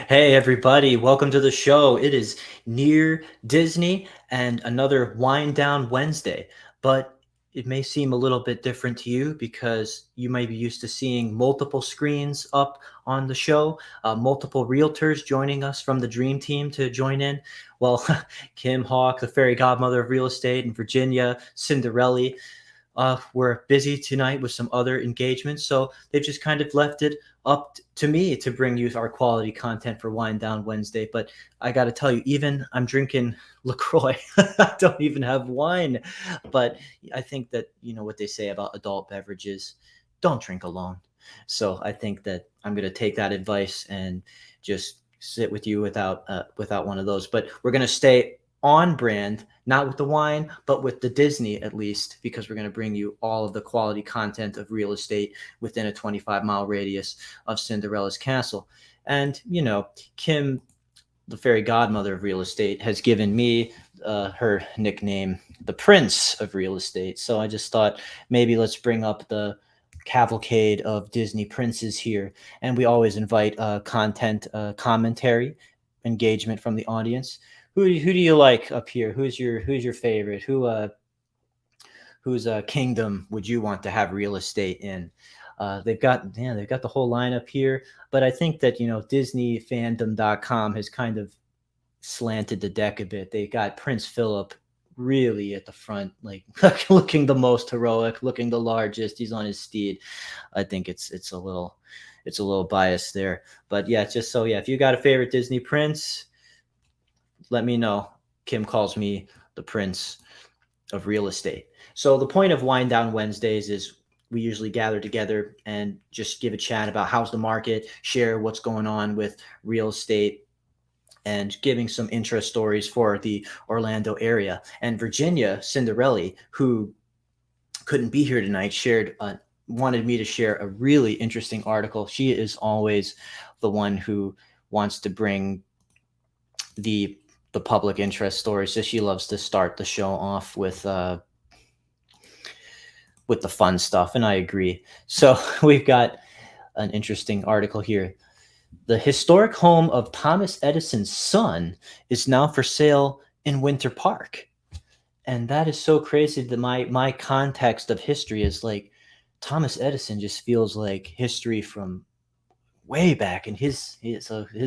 Hey, everybody, welcome to the show. It is near Disney and another wind down Wednesday, but it may seem a little bit different to you because you might be used to seeing multiple screens up on the show, multiple realtors joining us from the dream team to join in. Well, Kim Hawk, the fairy godmother of real estate, and Virginia Cinderelli were busy tonight with some other engagements, so they've just kind of left it up to me to bring you our quality content for Wind Down Wednesday. But I got to tell you, even I'm drinking LaCroix. I don't even have wine. But I think that, you know what they say about adult beverages, don't drink alone. So I think that I'm going to take that advice and just sit with you without one of those. But we're going to stay on brand, not with the wine, but with the Disney at least, because we're going to bring you all of the quality content of real estate within a 25-mile radius of Cinderella's castle. And, Kim, the fairy godmother of real estate, has given me her nickname, the Prince of Real Estate. So I just thought maybe let's bring up the cavalcade of Disney princes here. And we always invite content, commentary, engagement from the audience. Who do you like up here? Who's your favorite? Whose kingdom would you want to have real estate in? They've got the whole lineup here, but I think that DisneyFandom.com has kind of slanted the deck a bit. They got Prince Philip really at the front, like looking the most heroic, looking the largest. He's on his steed. I think it's a little biased there, but yeah, just so yeah, if you got a favorite Disney prince, let me know. Kim calls me the Prince of Real Estate. So the point of Wind Down Wednesdays is we usually gather together and just give a chat about how's the market, share what's going on with real estate, and giving some interest stories for the Orlando area. And Virginia Cinderelli, who couldn't be here tonight, wanted me to share a really interesting article. She is always the one who wants to bring the the public interest stories. So she loves to start the show off with the fun stuff, and I agree. So we've got an interesting article here. The historic home of Thomas Edison's son is now for sale in Winter Park. And that is so crazy that my context of history is like Thomas Edison just feels like history from way back, and his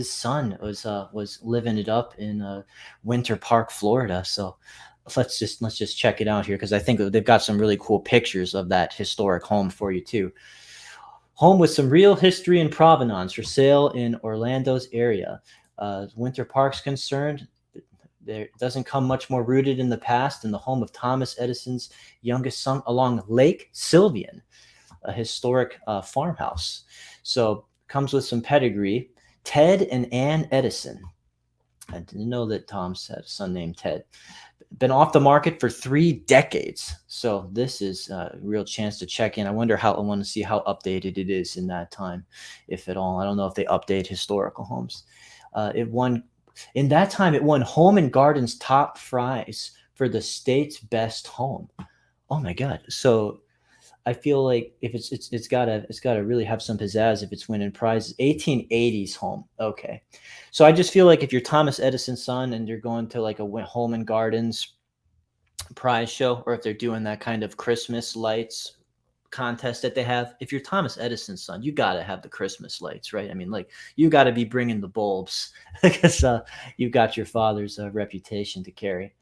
son was living it up in Winter Park, Florida. So let's just check it out here because I think they've got some really cool pictures of that historic home for you too. Home with some real history and provenance for sale in Orlando's area. Winter Park's concerned, there doesn't come much more rooted in the past than the home of Thomas Edison's youngest son along Lake Sylvian, a historic farmhouse. So comes with some pedigree. Ted and Ann Edison. I didn't know that Tom's had a son named Ted. Been off the market for 3 decades. So this is a real chance to check in. I want to see how updated it is in that time, if at all. I don't know if they update historical homes. It won in that time. It won Home and Garden's top prize for the state's best home. Oh my God! So I feel like if it's gotta really have some pizzazz if it's winning prizes. 1880s home. Okay, so I just feel like if you're Thomas Edison's son and you're going to like a Home and Gardens prize show, or if they're doing that kind of Christmas lights contest that they have, if you're Thomas Edison's son, you gotta have the Christmas lights, right? I mean, like you gotta be bringing the bulbs because you've got your father's reputation to carry.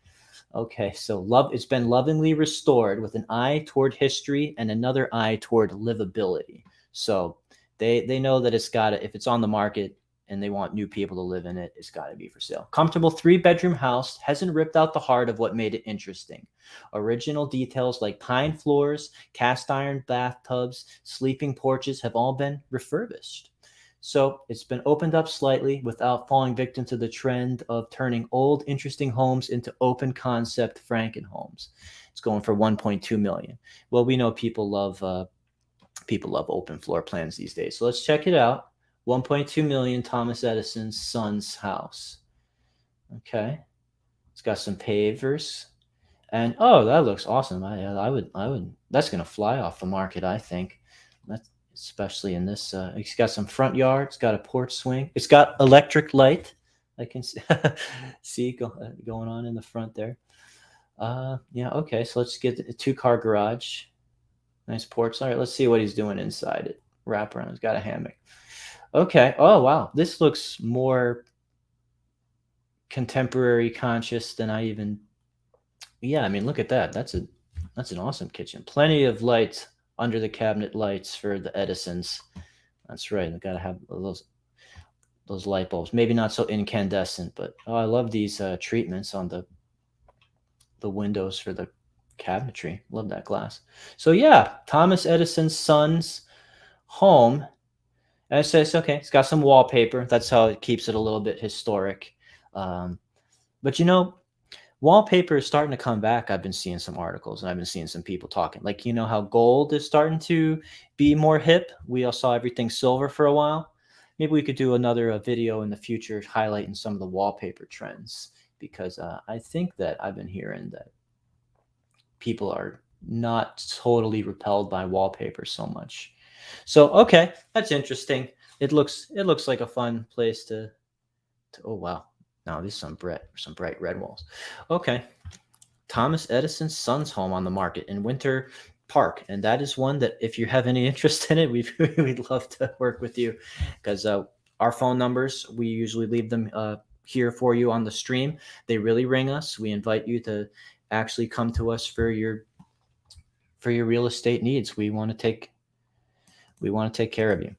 Okay, so it's been lovingly restored with an eye toward history and another eye toward livability. So they know that it's got to, if it's on the market and they want new people to live in it, it's got to be for sale. Comfortable 3-bedroom house hasn't ripped out the heart of what made it interesting. Original details like pine floors, cast iron bathtubs, sleeping porches have all been refurbished. So it's been opened up slightly without falling victim to the trend of turning old, interesting homes into open concept Franken homes. It's going for 1.2 million. Well, we know people love open floor plans these days. So let's check it out. 1.2 million, Thomas Edison's son's house. Okay, it's got some pavers, and oh, that looks awesome. I would. That's gonna fly off the market, I think. That's especially in this. It's got some front yard. It's got a porch swing. It's got electric light. I can see, going on in the front there. Yeah, okay. So let's get a two-car garage. Nice porch. All right, let's see what he's doing inside it. Wrap around. He's got a hammock. Okay. Oh wow, this looks more contemporary conscious than I even. Yeah, I mean, look at that. That's an awesome kitchen. Plenty of lights under the cabinet lights for the Edisons. That's right. I've got to have those light bulbs. Maybe not so incandescent, but oh, I love these treatments on the windows for the cabinetry. Love that glass. So yeah, Thomas Edison's son's home. And it says, okay, it's got some wallpaper. That's how it keeps it a little bit historic. But wallpaper is starting to come back. I've been seeing some articles and I've been seeing some people talking. Like, how gold is starting to be more hip. We all saw everything silver for a while. Maybe we could do another video in the future highlighting some of the wallpaper trends, because I think that I've been hearing that people are not totally repelled by wallpaper so much. So, okay, that's interesting. It looks like a fun place to oh, wow. Now these some bright red walls. Okay. Thomas Edison's son's home on the market in Winter Park. And that is one that if you have any interest in it, we'd love to work with you, because our phone numbers, we usually leave them here for you on the stream. They really ring us. We invite you to actually come to us for your real estate needs. We want to take care of you.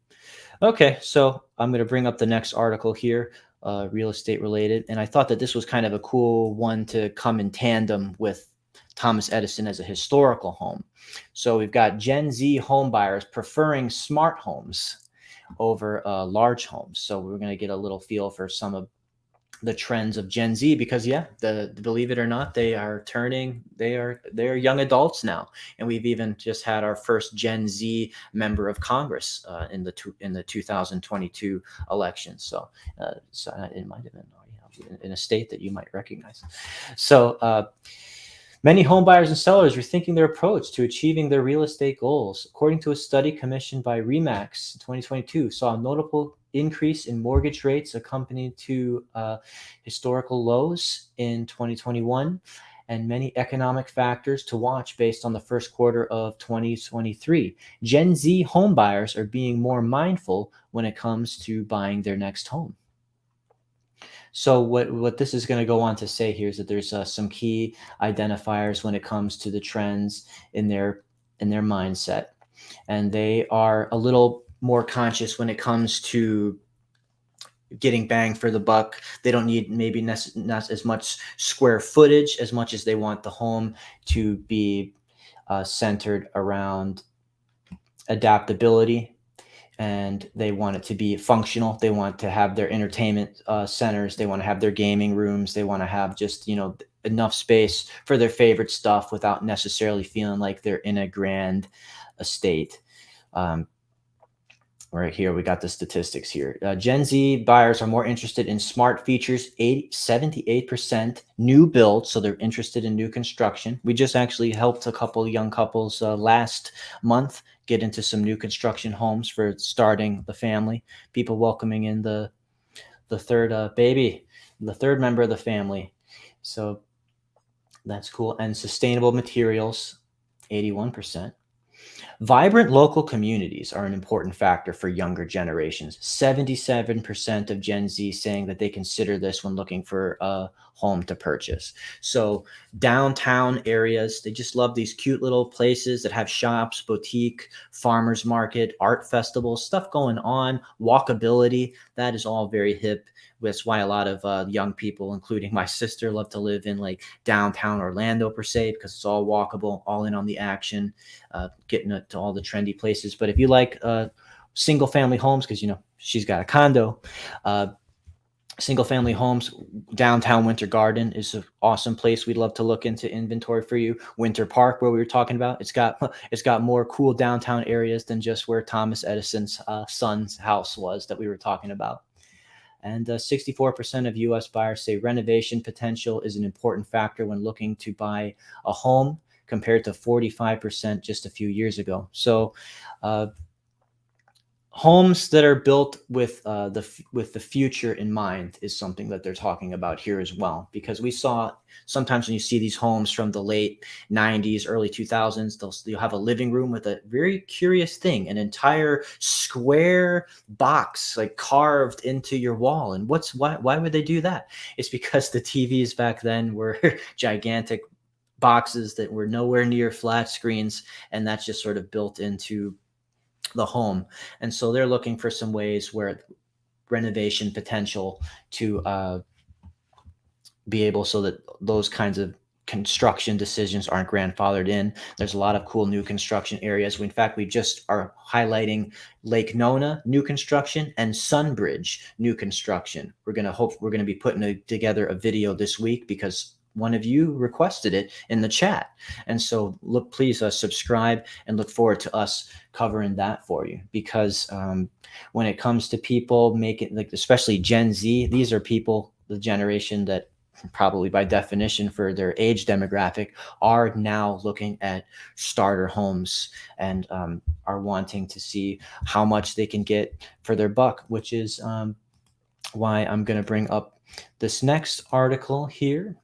Okay, so I'm going to bring up the next article here, real estate related. And I thought that this was kind of a cool one to come in tandem with Thomas Edison as a historical home. So we've got Gen Z home buyers preferring smart homes over large homes. So we're going to get a little feel for some of the trends of Gen Z, because believe it or not, they are young adults now, and we've even just had our first Gen Z member of Congress in the 2022 election. So it might have been in a state that you might recognize. So many home buyers and sellers are rethinking their approach to achieving their real estate goals. According to a study commissioned by Remax in 2022, saw a notable increase in mortgage rates accompanied to historical lows in 2021, and many economic factors to watch based on the first quarter of 2023. Gen Z home buyers are being more mindful when it comes to buying their next home. So what this is going to go on to say here is that there's some key identifiers when it comes to the trends in their mindset, and they are a little more conscious when it comes to getting bang for the buck. They don't need maybe not as much square footage as much as they want the home to be centered around adaptability, and they want it to be functional. They want to have their entertainment centers. They want to have their gaming rooms. They want to have just, enough space for their favorite stuff without necessarily feeling like they're in a grand estate. Right here, we got the statistics here. Gen Z buyers are more interested in smart features, 78% new builds, so they're interested in new construction. We just actually helped a couple young couples last month get into some new construction homes for starting the family. People welcoming in the third baby, the third member of the family. So that's cool. And sustainable materials, 81%. Vibrant local communities are an important factor for younger generations. 77% of Gen Z saying that they consider this when looking for a home to purchase. So downtown areas, they just love these cute little places that have shops, boutique, farmers market, art festivals, stuff going on, walkability. That is all very hip. That's why a lot of young people, including my sister, love to live in like downtown Orlando per se, because it's all walkable, all in on the action, getting to all the trendy places. But if you like single family homes, because she's got a condo, single family homes, downtown Winter Garden is an awesome place. We'd love to look into inventory for you. Winter Park, where we were talking about, it's got more cool downtown areas than just where Thomas Edison's son's house was that we were talking about. And 64% of U.S. buyers say renovation potential is an important factor when looking to buy a home, compared to 45% just a few years ago. So homes that are built with with the future in mind is something that they're talking about here as well, because we saw sometimes when you see these homes from the late 90s, early 2000s, you'll have a living room with a very curious thing, an entire square box like carved into your wall. And why would they do that? It's because the TVs back then were gigantic boxes that were nowhere near flat screens, and that's just sort of built into the home. And so they're looking for some ways where renovation potential to be able, so that those kinds of construction decisions aren't grandfathered in. There's a lot of cool new construction areas. In fact, we just are highlighting Lake Nona new construction and Sunbridge new construction. We're going to be putting together a video this week because one of you requested it in the chat. And so look, please subscribe and look forward to us covering that for you, because when it comes to people making, like, especially Gen Z, these are people, the generation that probably by definition for their age demographic are now looking at starter homes and are wanting to see how much they can get for their buck, which is why I'm going to bring up this next article here.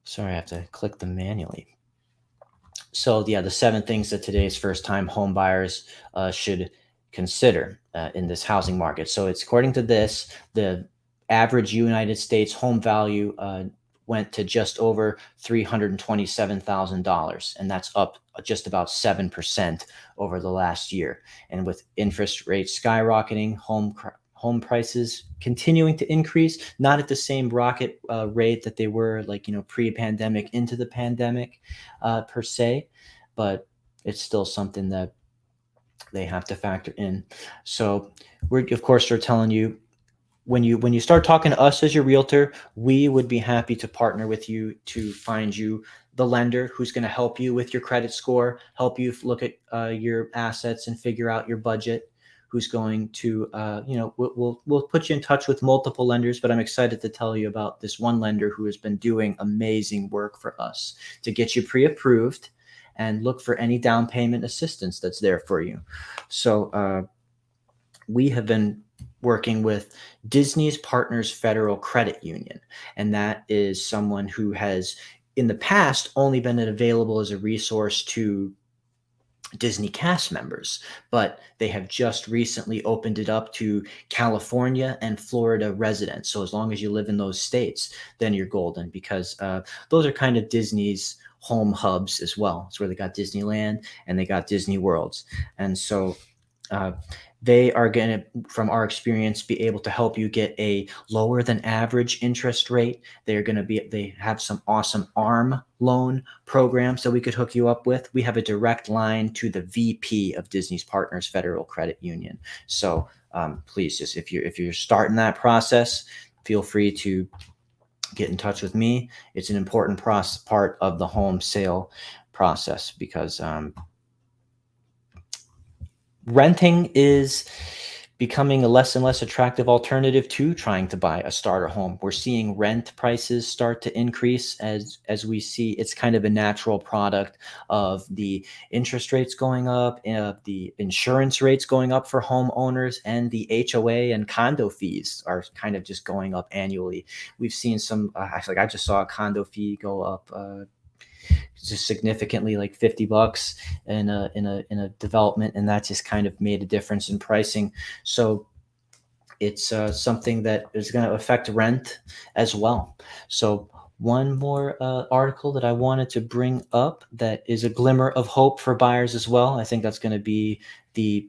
Sorry, I have to click them manually. So yeah, the 7 things that today's first-time home buyers should consider in this housing market. So it's according to this, the average United States home value went to just over $327,000, and that's up just about 7% over the last year. And with interest rates skyrocketing, home prices continuing to increase, not at the same rocket rate that they were, like, pre-pandemic into the pandemic per se, but it's still something that they have to factor in. So we're telling you, when you start talking to us as your realtor, we would be happy to partner with you to find you the lender who's going to help you with your credit score, help you look at your assets and figure out your budget, who's going to we'll put you in touch with multiple lenders. But I'm excited to tell you about this one lender who has been doing amazing work for us to get you pre-approved and look for any down payment assistance that's there for you. So we have been working with Disney's Partners Federal Credit Union, and that is someone who has in the past only been available as a resource to Disney cast members, but they have just recently opened it up to California and Florida residents. So as long as you live in those states, then you're golden, because those are kind of Disney's home hubs as well. It's where they got Disneyland and they got Disney Worlds. And so they are going to, from our experience, be able to help you get a lower than average interest rate. They have some awesome ARM loan programs that we could hook you up with. We have a direct line to the VP of Disney's Partners Federal Credit Union. So please, just if you're starting that process, feel free to get in touch with me. It's an important part of the home sale process, because renting is becoming a less and less attractive alternative to trying to buy a starter home. We're seeing rent prices start to increase as we see. It's kind of a natural product of the interest rates going up, the insurance rates going up for homeowners, and the HOA and condo fees are kind of just going up annually. We've seen some, actually, I just saw a condo fee go up just significantly, like $50 in a development, and that just kind of made a difference in pricing. So it's something that is going to affect rent as well. So one more article that I wanted to bring up that is a glimmer of hope for buyers as well. I think that's going to be the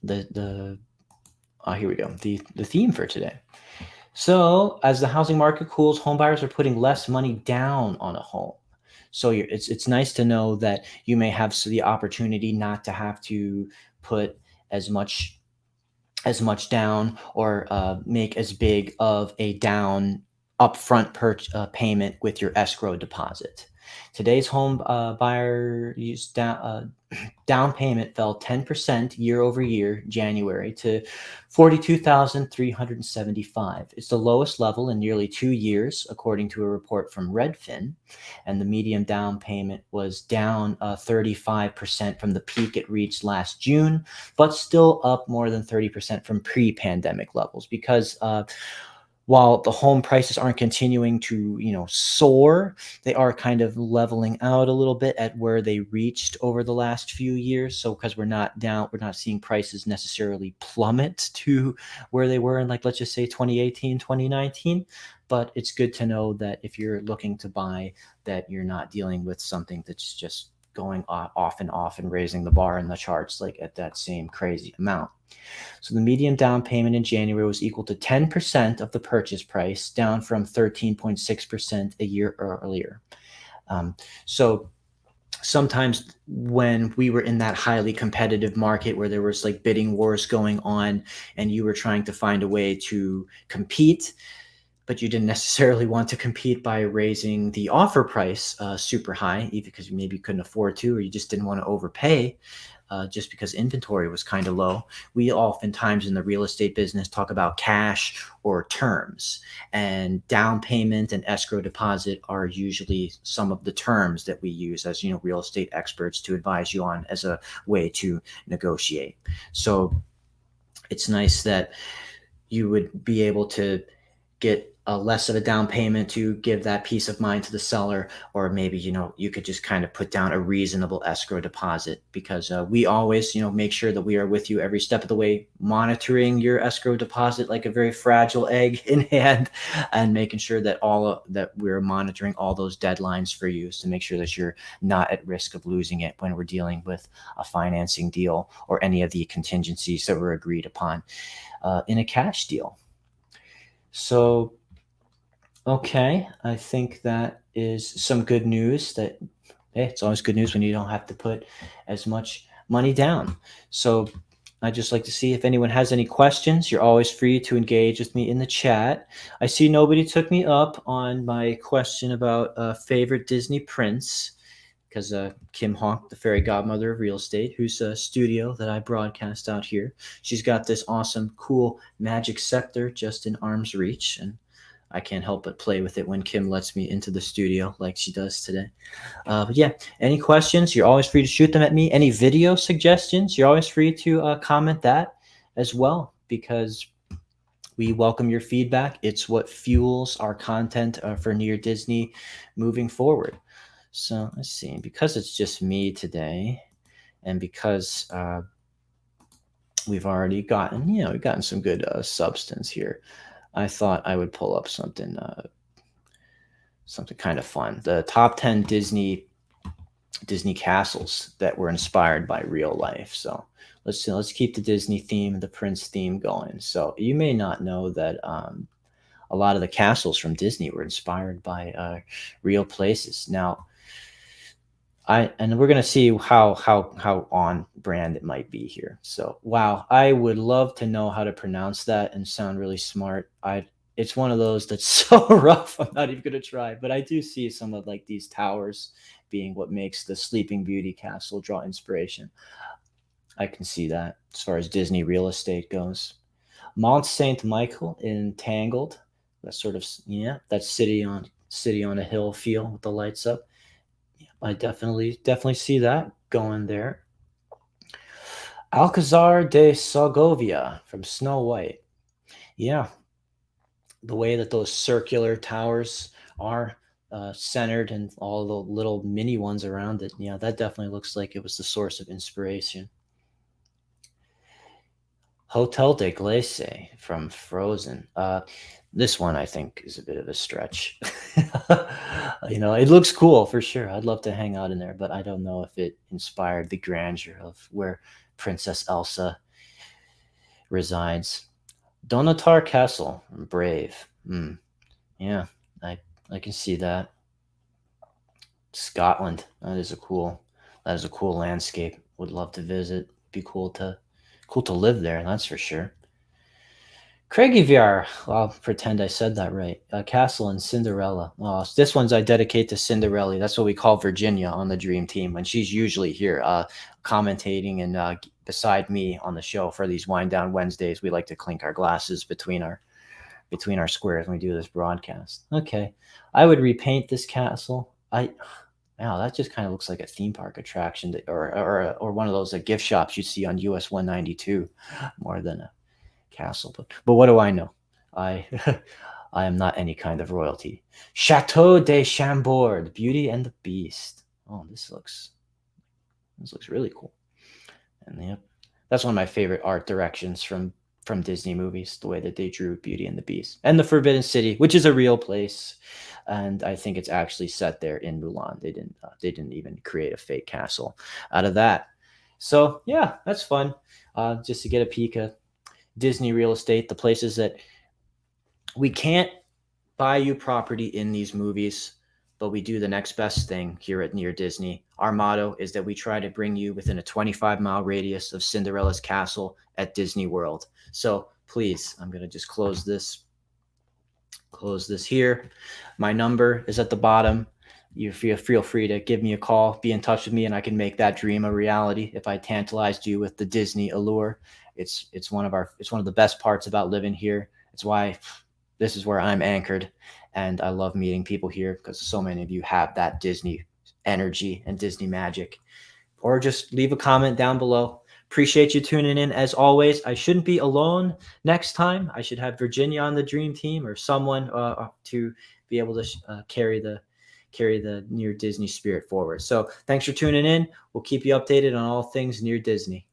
here we go, the theme for today. So as the housing market cools, home buyers are putting less money down on a home. So it's nice to know that you may have the opportunity not to have to put as much down, or make as big of a down upfront payment with your escrow deposit. Today's home buyer used down payment fell 10% year over year, January, to 42,375. It's the lowest level in nearly 2 years, according to a report from Redfin. And the median down payment was down 35% from the peak it reached last June, but still up more than 30% from pre-pandemic levels, because while the home prices aren't continuing to, soar, they are kind of leveling out a little bit at where they reached over the last few years. So because we're not seeing prices necessarily plummet to where they were in, like, let's just say 2018, 2019. But it's good to know that if you're looking to buy, that you're not dealing with something that's just going off and raising the bar in the charts like at that same crazy amount. So the median down payment in January was equal to 10% of the purchase price, down from 13.6% a year earlier. So sometimes when we were in that highly competitive market where there was like bidding wars going on and you were trying to find a way to compete, but you didn't necessarily want to compete by raising the offer price super high, either because you maybe couldn't afford to, or you just didn't want to overpay, just because inventory was kind of low. We oftentimes in the real estate business talk about cash or terms, and down payment and escrow deposit are usually some of the terms that we use as, real estate experts to advise you on as a way to negotiate. So it's nice that you would be able to get a less of a down payment to give that peace of mind to the seller, or maybe you could just kind of put down a reasonable escrow deposit, because we always make sure that we are with you every step of the way, monitoring your escrow deposit like a very fragile egg in hand, and making sure that that we're monitoring all those deadlines for you, to make sure that you're not at risk of losing it when we're dealing with a financing deal or any of the contingencies that were agreed upon in a cash deal. So, okay, I think that is some good news. That Hey, it's always good news when you don't have to put as much money down. So I'd just like to see if anyone has any questions. You're always free to engage with me in the chat. I see nobody took me up on my question about favorite Disney prince, because Kim Honk, the fairy godmother of real estate, whose studio that I broadcast out here, she's got this awesome, cool magic scepter just in arm's reach, and I can't help but play with it when Kim lets me into the studio like she does today. But yeah, any questions, you're always free to shoot them at me. Any video suggestions, you're always free to comment that as well, because we welcome your feedback. It's what fuels our content for Near Disney moving forward. So let's see, because it's just me today, and because we've already gotten some good substance here, I thought I would pull up something kind of fun. The top 10 Disney castles that were inspired by real life. So let's keep the Disney theme, the Prince theme going. So you may not know that a lot of the castles from Disney were inspired by real places. Now, and we're gonna see how on brand it might be here. So wow, I would love to know how to pronounce that and sound really smart. It's one of those that's so rough. I'm not even gonna try, but I do see some of like these towers being what makes the Sleeping Beauty castle draw inspiration. I can see that as far as Disney real estate goes. Mont Saint Michael in Tangled. That sort of, that city on a hill feel with the lights up. I definitely see that going there. Alcazar de Segovia from Snow White. Yeah, the way that those circular towers are centered and all the little mini ones around it. Yeah, that definitely looks like it was the source of inspiration. Hotel de Glace from Frozen. This one I think is a bit of a stretch. It looks cool for sure. I'd love to hang out in there, but I don't know if it inspired the grandeur of where Princess Elsa resides. Donatar Castle, Brave. Yeah, I can see that. Scotland. That is a cool landscape. Would love to visit. Be cool to live there, that's for sure. Craigie I'll pretend I said that right. Castle and Cinderella. Oh, this one's I dedicate to Cinderella. That's what we call Virginia on the Dream Team, and she's usually here, commentating and beside me on the show for these wind down Wednesdays. We like to clink our glasses between our squares when we do this broadcast. Okay, I would repaint this castle. Wow, that just kind of looks like a theme park attraction or one of those gift shops you see on US 192 more than a castle. But what do I know? I I am not any kind of royalty. Chateau de Chambord, Beauty and the Beast. Oh, this looks really cool. And yep, that's one of my favorite art directions from Disney movies. The way that they drew Beauty and the Beast and the Forbidden City, which is a real place, and I think it's actually set there in Mulan. They didn't even create a fake castle out of that. So yeah, that's fun. Just to get a peek of Disney real estate, the places that we can't buy you property in these movies, but we do the next best thing here at Near Disney. Our motto is that we try to bring you within a 25-mile radius of Cinderella's castle at Disney World. So please, I'm going to just close this here. My number is at the bottom. You feel free to give me a call, be in touch with me, and I can make that dream a reality. If I tantalized you with the Disney allure, it's one of the best parts about living here. It's why this is where I'm anchored, and I love meeting people here because so many of you have that Disney energy and Disney magic. Or just leave a comment down below. Appreciate you tuning in as always. I shouldn't be alone next time. I should have Virginia on the dream team or someone to be able to carry the Near Disney spirit forward. So thanks for tuning in. We'll keep you updated on all things Near Disney.